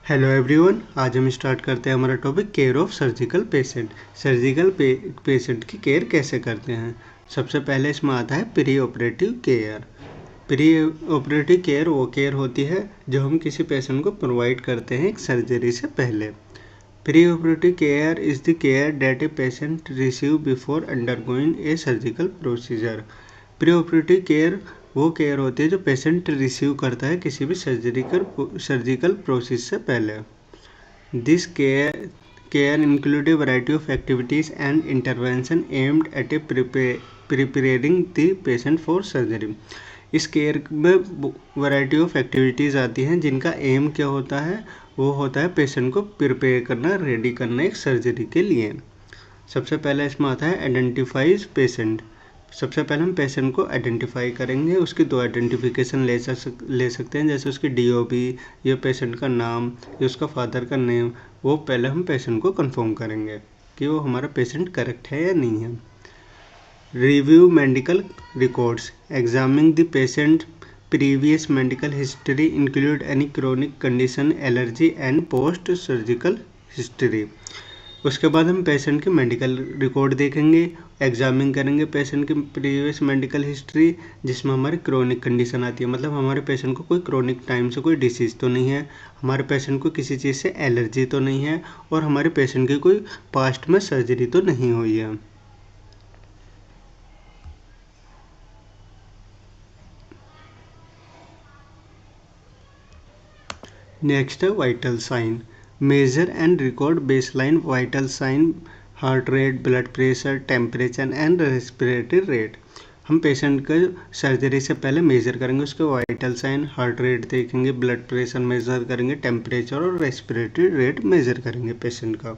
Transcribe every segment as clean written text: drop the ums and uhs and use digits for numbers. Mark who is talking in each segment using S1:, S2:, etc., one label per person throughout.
S1: Hello everyone, आज हम start करते हैं हमारा topic care of surgical patient. Surgical patient की केयर कैसे करते हैं। सबसे पहले इसमें आता है pre operative care. Pre operative care वो केयर होती है जो हम किसी पेशेंट को प्रोवाइड करते हैं एक सर्जरी से पहले। Pre operative care is the care that a patient receive before undergoing A surgical procedure. Pre operative care वो केयर होती है जो पेशेंट रिसीव करता है किसी भी सर्जिकल प्रोसेस से पहले। This care include A variety of activities and intervention aimed at A preparing the patient for surgery. इस केयर में वैरायटी ऑफ एक्टिविटीज़ आती हैं जिनका एम क्या होता है, वो होता है पेशेंट को प्रिपेयर करना, रेडी करना एक सर्जरी के लिए। सबसे पहले इसमें आता है आइडेंटिफाइज पेशेंट। सबसे पहले हम पेशेंट को आइडेंटिफाई करेंगे। उसकी दो आइडेंटिफिकेशन ले सकते हैं, जैसे उसकी DOB, या पेशेंट का नाम, या उसका फादर का नेम। वो पहले हम पेशेंट को कंफर्म करेंगे कि वो हमारा पेशेंट करेक्ट है या नहीं है। Review medical records, examine the patient previous medical history include any chronic condition, allergy and post surgical history. उसके बाद हम पेशेंट की मेडिकल रिकॉर्ड देखेंगे, एग्जामिन करेंगे पेशेंट की प्रीवियस मेडिकल हिस्ट्री जिसमें हमारी क्रोनिक कंडीशन आती है, मतलब हमारे पेशेंट को कोई क्रोनिक टाइम से कोई डिसीज़ तो नहीं है, हमारे पेशेंट को किसी चीज़ से एलर्जी तो नहीं है, और हमारे पेशेंट की कोई पास्ट में सर्जरी तो नहीं हुई है। नेक्स्ट है vital sign. Measure and record baseline vital sign, heart rate, blood pressure, temperature and respiratory rate. हम पेशेंट का सर्जरी से पहले मेजर करेंगे उसके वाइटल साइन, हार्ट रेट देखेंगे, ब्लड प्रेशर मेजर करेंगे, टेम्परेचर और रेस्पिरेटरी रेट मेजर करेंगे पेशेंट का।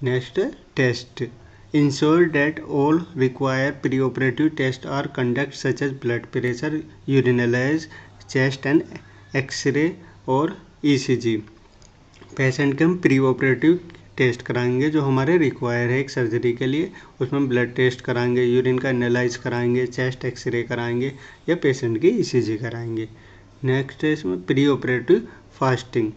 S1: नेक्स्ट है test. Ensure that all require preoperative test are conduct such as blood pressure, urinalysis, chest and x ray और ECG। Patient के हम pre operative test कराएंगे जो हमारे रिक्वायर है एक सर्जरी के लिए। उसमें ब्लड टेस्ट कराएंगे, यूरिन का एनालाइज कराएंगे, चेस्ट एक्सरे कराएंगे, या पेशेंट की ECG कराएंगे। नेक्स्ट है इसमें pre operative fasting.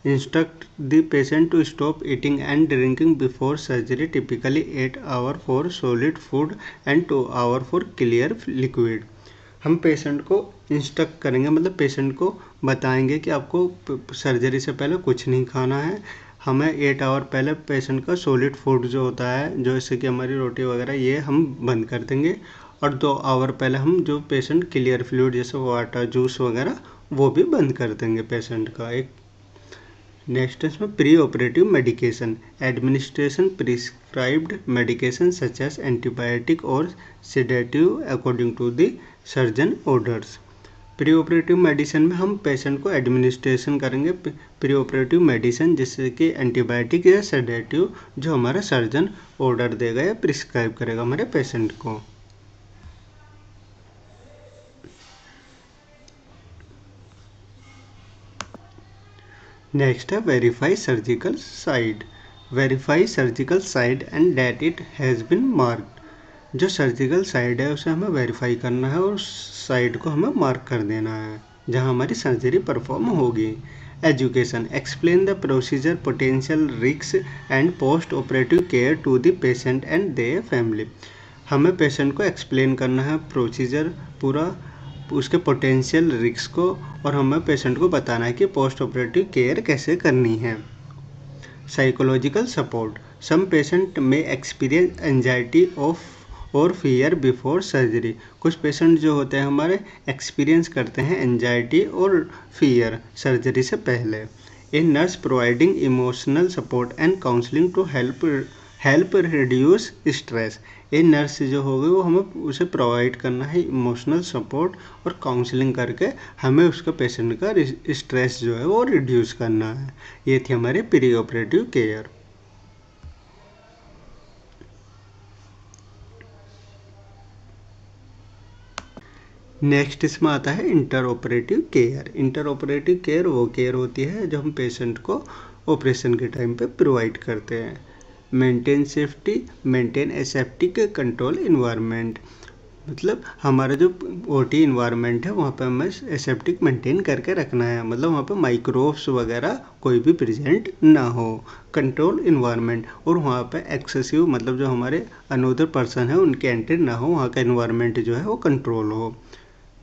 S1: Instruct the patient to stop eating and drinking before surgery, typically 8 hour for solid food and 2 hour for clear liquid. हम पेशेंट को इंस्ट्रक्ट करेंगे, मतलब पेशेंट को बताएंगे कि आपको सर्जरी से पहले कुछ नहीं खाना है। हमें 8 आवर पहले पेशेंट का सॉलिड फूड जो होता है, जो जैसे कि हमारी रोटी वगैरह, ये हम बंद कर देंगे, और 2 आवर पहले हम जो पेशेंट क्लियर फ्लूइड जैसे वाटर, जूस वगैरह, वो भी बंद कर देंगे पेशेंट का एक। नेक्स्ट इसमें pre operative medication. Administration prescribed medication such as antibiotic और sedative according to the surgeon orders. Pre operative medicine में हम पेशेंट को एडमिनिस्ट्रेशन करेंगे प्री ऑपरेटिव मेडिसिन, जैसे कि एंटीबायोटिक या सेडेटिव, जो हमारा सर्जन ऑर्डर देगा या प्रिस्क्राइब करेगा हमारे पेशेंट को। नेक्स्ट है verify surgical site. Verify surgical site and that it has been marked. जो सर्जिकल साइट है उसे हमें वेरीफाई करना है और साइट को हमें मार्क कर देना है जहां हमारी सर्जरी परफॉर्म होगी। Education. Explain the procedure, potential risk and post operative care to the patient and their family. हमें पेशेंट को एक्सप्लेन करना है प्रोसीजर पूरा, उसके पोटेंशियल रिस्क को, और हमें पेशेंट को बताना है कि पोस्ट ऑपरेटिव केयर कैसे करनी है। Psychological support. सम पेशेंट में एक्सपीरियंस एंजाइटी ऑफ और फियर बिफोर सर्जरी। कुछ पेशेंट जो होते हैं हमारे एक्सपीरियंस करते हैं एंजाइटी और फियर सर्जरी से पहले। A nurse providing emotional support and counselling to help reduce stress. A nurse जो होगी वो हमें उसे प्रोवाइड करना है इमोशनल सपोर्ट और काउंसलिंग करके हमें उसका पेशेंट का स्ट्रेस जो है वो रिड्यूस करना है। ये थी हमारी प्री ऑपरेटिव केयर। नेक्स्ट इसमें आता है inter operative care. Inter operative care वो केयर होती है जो हम पेशेंट को ऑपरेशन के टाइम पे प्रोवाइड करते हैं। Maintain safety, maintain aseptic control environment. मतलब हमारा जो ओटी इन्वायरमेंट है वहाँ पे हमें एसेप्टिक मेंटेन करके रखना है, मतलब वहाँ पे माइक्रोब्स वगैरह कोई भी प्रेजेंट ना हो। कंट्रोल इन्वायरमेंट, और वहाँ पे एक्सेसिव मतलब जो हमारे अनदर पर्सन है उनके एंट्री ना हो, वहाँ का इन्वायरमेंट जो है वो कंट्रोल हो।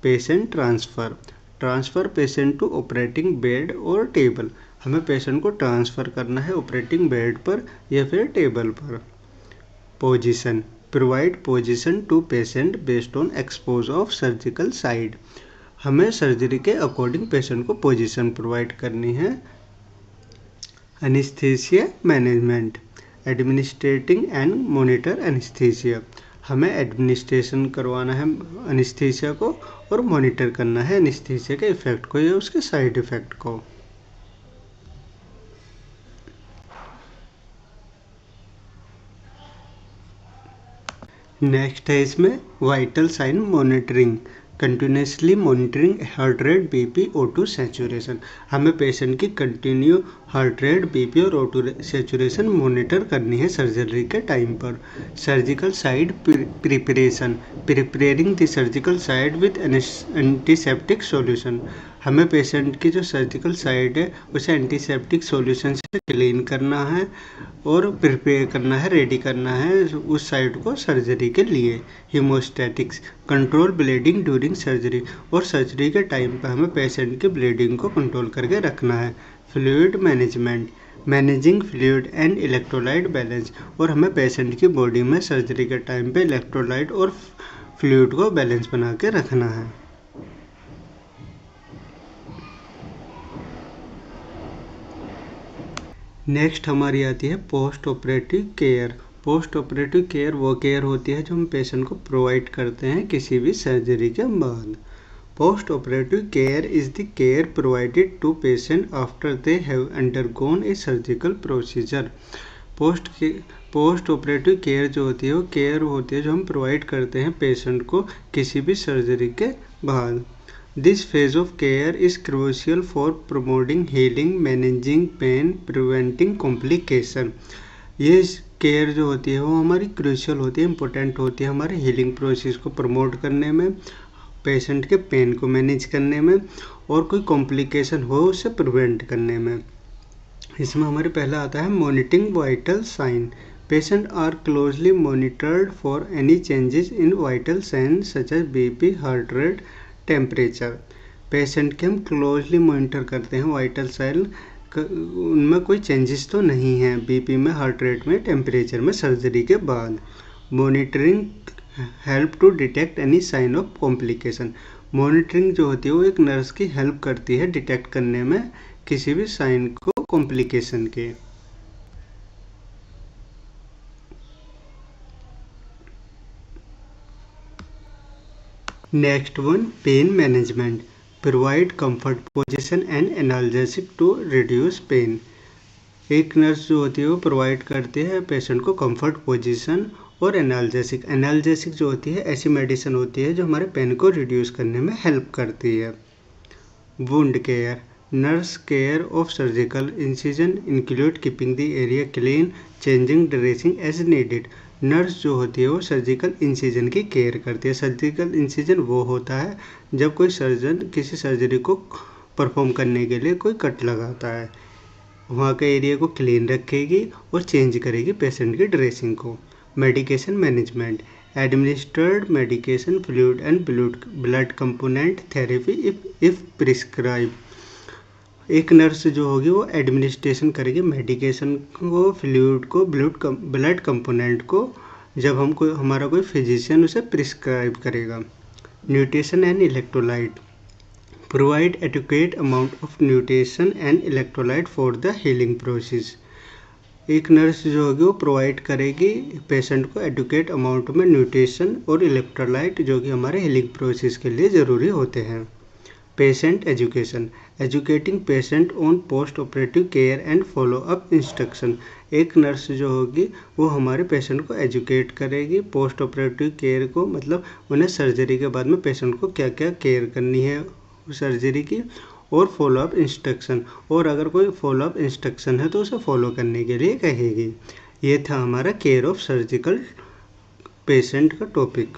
S1: Patient transfer, transfer patient to operating bed और टेबल, हमें पेशेंट को ट्रांसफ़र करना है ऑपरेटिंग बेड पर या फिर टेबल पर। Position, provide position to patient based on expose of surgical side, हमें सर्जरी के अकॉर्डिंग पेशेंट को पोजीशन प्रोवाइड करनी है। Anaesthesia management, administrating and monitor anaesthesia, हमें एडमिनिस्ट्रेशन करवाना है एनेस्थीसिया को और मॉनिटर करना है एनेस्थीसिया के इफेक्ट को या उसके साइड इफेक्ट को। नेक्स्ट है इसमें vital sign monitoring, continuously monitoring heart rate, BP, O2 saturation, हमें पेशेंट की कंटिन्यू हार्ट रेट, बीपी और O2 सैचुरेशन मॉनिटर करनी है सर्जरी के टाइम पर। Surgical side preparation, preparing the surgical side with antiseptic solution, हमें पेशेंट की जो सर्जिकल साइड है उसे एंटीसेप्टिक सॉल्यूशन से क्लीन करना है और प्रिपेयर करना है, रेडी करना है उस साइड को सर्जरी के लिए। हीमोस्टैटिक्स, कंट्रोल ब्लीडिंग ड्यूरिंग सर्जरी, और सर्जरी के टाइम पर हमें पेशेंट की ब्लीडिंग को कंट्रोल करके रखना है। Fluid management, managing fluid and electrolyte balance, और हमें पेशेंट की बॉडी में सर्जरी के टाइम पे इलेक्ट्रोलाइट और फ्लूइड को बैलेंस बना के रखना है। नेक्स्ट हमारी आती है post operative care. Post operative care वो केयर होती है जो हम पेशेंट को प्रोवाइड करते हैं किसी भी सर्जरी के बाद। Post operative care is the care provided to patient after they have undergone a surgical procedure. Post operative care जो होती है वो केयर होती है जो हम प्रोवाइड करते हैं पेशेंट को किसी भी सर्जरी के बाद। This phase of care is crucial for promoting healing, managing pain, preventing complication. ये केयर जो होती है वो हमारी क्रूशियल होती है, इम्पोर्टेंट होती है हमारे हीलिंग प्रोसेस को प्रमोट करने में, पेशेंट के पेन को मैनेज करने में और कोई कॉम्प्लिकेशन हो उसे प्रिवेंट करने में। इसमें हमारे पहला आता है monitoring vital sign. Patient are closely monitored for any changes in vital sign such as BP, heart rate, temperature. Patient के हम क्लोजली मॉनिटर करते हैं वाइटल साइन, उनमें कोई चेंजेस तो नहीं है बीपी में, हार्ट रेट में, टेम्परेचर में सर्जरी के बाद। Monitoring help to detect any sign of complication, monitoring जो होती है वो एक नर्स की हेल्प करती है डिटेक्ट करने में किसी भी साइन को कॉम्प्लिकेशन के। Next one pain management, provide comfort position and analgesic to reduce pain. एक नर्स जो होती है वो प्रोवाइड करती है पेशेंट को कंफर्ट पोजीशन और एनाल्जेसिक। एनाल्जेसिक जो होती है ऐसी मेडिसिन होती है जो हमारे पेन को रिड्यूस करने में हेल्प करती है। Wound care, nurse care of surgical incision include keeping the area clean, changing dressing as needed. Nurse जो होती है वो सर्जिकल इंसिजन की केयर करती है। सर्जिकल इंसिजन वो होता है जब कोई सर्जन किसी सर्जरी को परफॉर्म करने के लिए कोई कट लगाता है, वहाँ के एरिया को क्लीन रखेगी और चेंज करेगी पेशेंट की ड्रेसिंग को। Medication management, administered medication, fluid and blood component therapy if prescribe. एक नर्स जो होगी वो एडमिनिस्ट्रेशन करेगी मेडिकेशन को, फ्लूइड को, ब्लड कंपोनेंट को, जब हमारा कोई फिजिशियन उसे प्रिस्क्राइब करेगा। Nutrition and electrolyte, provide adequate amount of nutrition and electrolyte for the healing process. एक नर्स जो होगी वो प्रोवाइड करेगी पेशेंट को एडुकेट अमाउंट में न्यूट्रिशन और इलेक्ट्रोलाइट जो कि हमारे हीलिंग प्रोसेस के लिए ज़रूरी होते हैं। Patient education, educating patient on post operative care and follow up instruction. एक नर्स जो होगी वो हमारे पेशेंट को एजुकेट करेगी पोस्ट ऑपरेटिव केयर को, मतलब उन्हें सर्जरी के बाद में पेशेंट को क्या क्या केयर करनी है सर्जरी की, और फॉलो अप इंस्ट्रक्शन, और अगर कोई फॉलो अप इंस्ट्रक्शन है तो उसे फॉलो करने के लिए कहेगी। ये था हमारा केयर ऑफ सर्जिकल पेशेंट का टॉपिक।